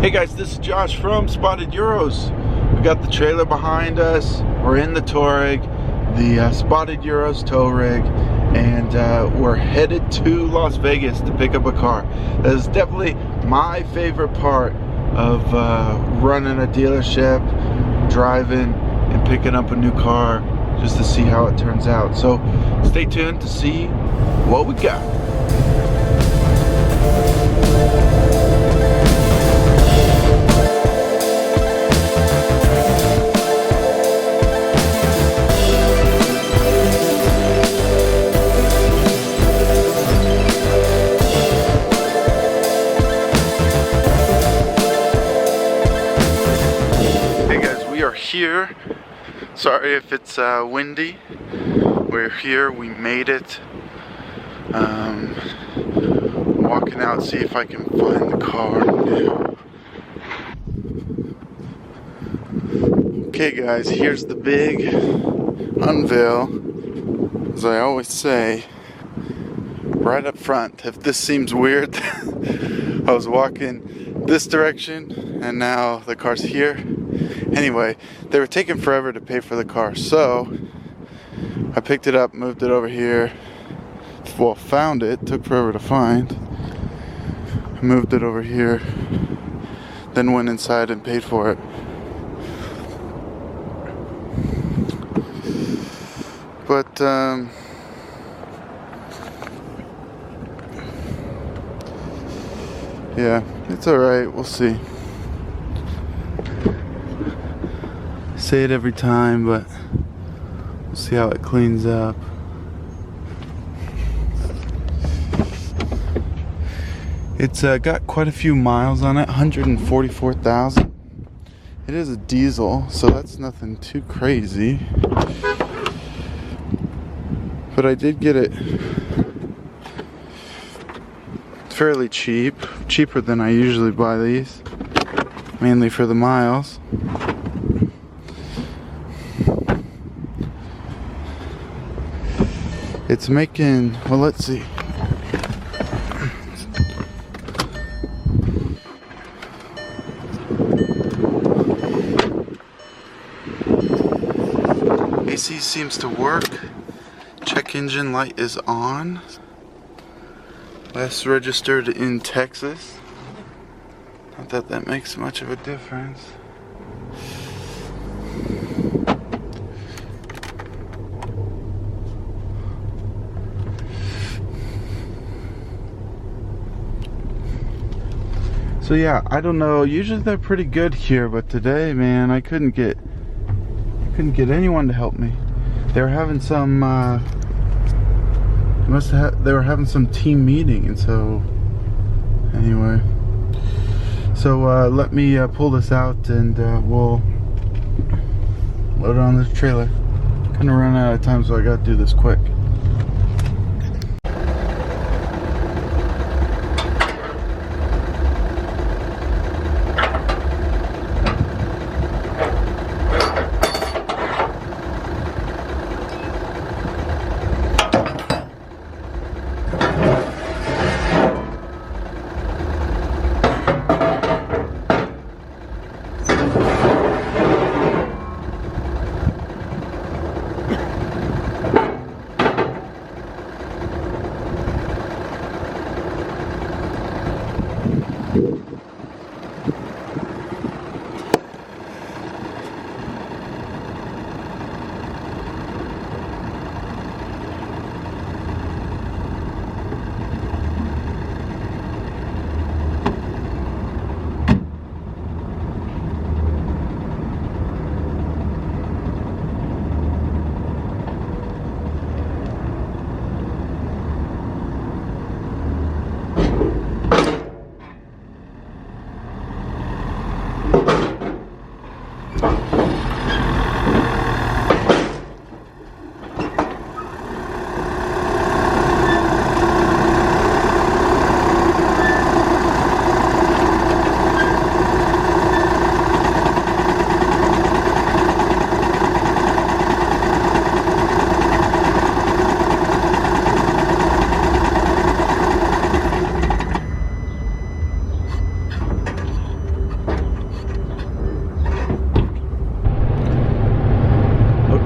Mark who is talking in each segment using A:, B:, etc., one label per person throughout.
A: Hey guys, this is Josh from Spotted Euros. We got the trailer behind us. We're in the tow rig, the Spotted Euros tow rig, and we're headed to Las Vegas to pick up a car. That is definitely my favorite part of running a dealership, driving and picking up a new car, just to see how it turns out. So stay tuned to see what we got. Here, sorry if it's windy. We're here, we made it. Walking out, see if I can find the car now. Okay guys, here's the big unveil. As I always say, right up front. If this seems weird, I was walking this direction and now the car's here. Anyway, they were taking forever to pay for the car, so I picked it up, moved it over here. Well, found it, took forever to find. Moved it over here, then went inside and paid for it. But yeah, it's alright, we'll see. Say it every time, but we'll see how it cleans up. It's got quite a few miles on it, 144,000. It is a diesel, so that's nothing too crazy. But I did get it fairly cheap, cheaper than I usually buy these, mainly for the miles. It's making, well, let's see. AC seems to work. Check engine light is on. Last registered in Texas. Not that that makes much of a difference. So yeah, I don't know, usually they're pretty good here, but today, man, I couldn't get anyone to help me. They were having some they were having some team meeting, and so anyway. So let me pull this out and we'll load it on this trailer. Kinda run out of time, so I gotta do this quick.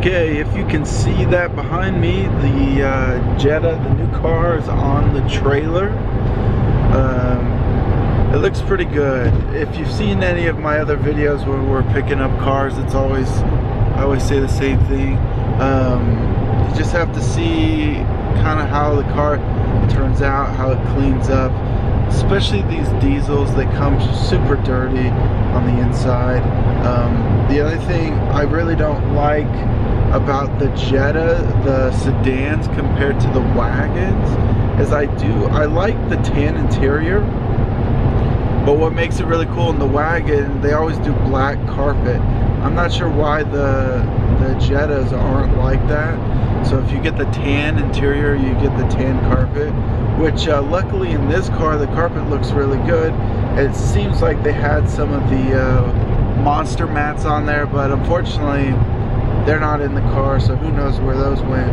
A: Okay, if you can see that behind me, the Jetta, the new car, is on the trailer. It looks pretty good. If you've seen any of my other videos where we're picking up cars, I always say the same thing. You just have to see kind of how the car turns out, how it cleans up. Especially these diesels, they come super dirty on the inside. The other thing I really don't like about the Jetta, the sedans compared to the wagons, is I like the tan interior, but what makes it really cool in the wagon, they always do black carpet. I'm not sure why the Jettas aren't like that. So if you get the tan interior, you get the tan carpet, which luckily in this car, the carpet looks really good. It seems like they had some of the monster mats on there, but unfortunately they're not in the car, so who knows where those went.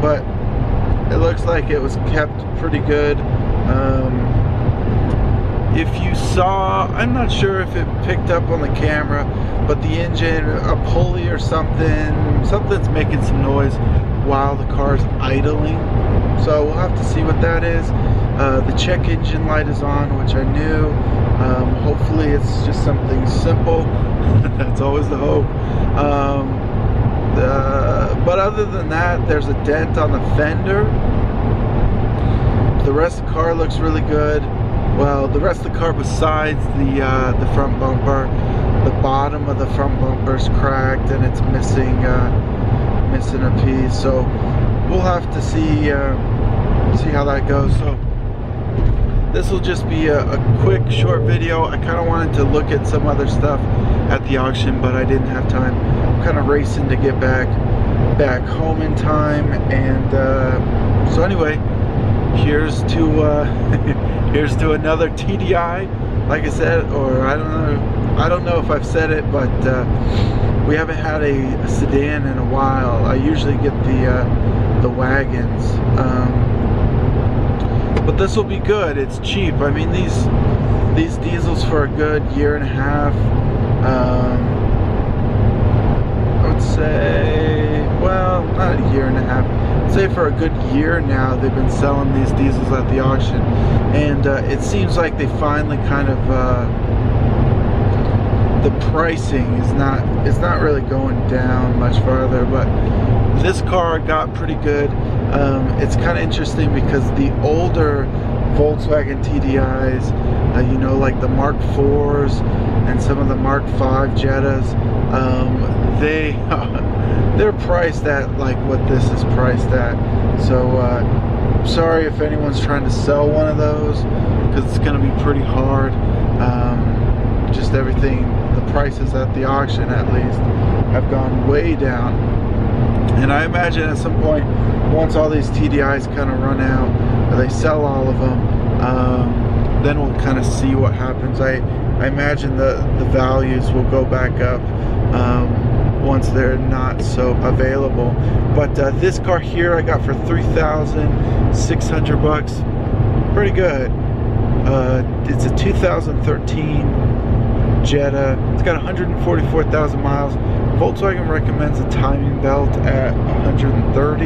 A: But it looks like it was kept pretty good. If you saw, I'm not sure if it picked up on the camera, but the engine, a pulley or something's making some noise while the car's idling. So we'll have to see what that is. The check engine light is on, which I knew. Hopefully it's just something simple. That's always the hope. But other than that, there's a dent on the fender. The rest of the car looks really good. Well, the rest of the car besides the front bumper, the bottom of the front bumper is cracked and it's missing a piece. So we'll have to see how that goes. So this will just be a quick short video. I kind of wanted to look at some other stuff at the auction, but I didn't have time. I'm kind of racing to get back home in time, and so anyway, here's to another TDI, like I said, or I don't know if I've said it, but we haven't had a sedan in a while. I usually get the wagons, but this will be good. It's cheap. I mean, these diesels for a good year and a half, I would say, well, not a year and a half, I'd say for a good year now they've been selling these diesels at the auction, and it seems like they finally kind of the pricing is not really going down much farther. But this car got pretty good. It's kind of interesting because the older Volkswagen TDIs, you know, like the Mark IVs and some of the Mark V Jettas, they're priced at like what this is priced at. So sorry if anyone's trying to sell one of those, because it's going to be pretty hard. Just everything, the prices at the auction at least have gone way down, and I imagine at some point, once all these TDIs kind of run out, or they sell all of them, then we'll kind of see what happens. I imagine the values will go back up once they're not so available. But this car here I got for $3,600. Pretty good. It's a 2013 Jetta. It's got 144,000 miles. Volkswagen recommends a timing belt at 130,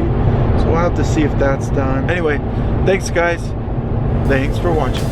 A: so we'll have to see if that's done. Anyway, thanks guys. Thanks for watching.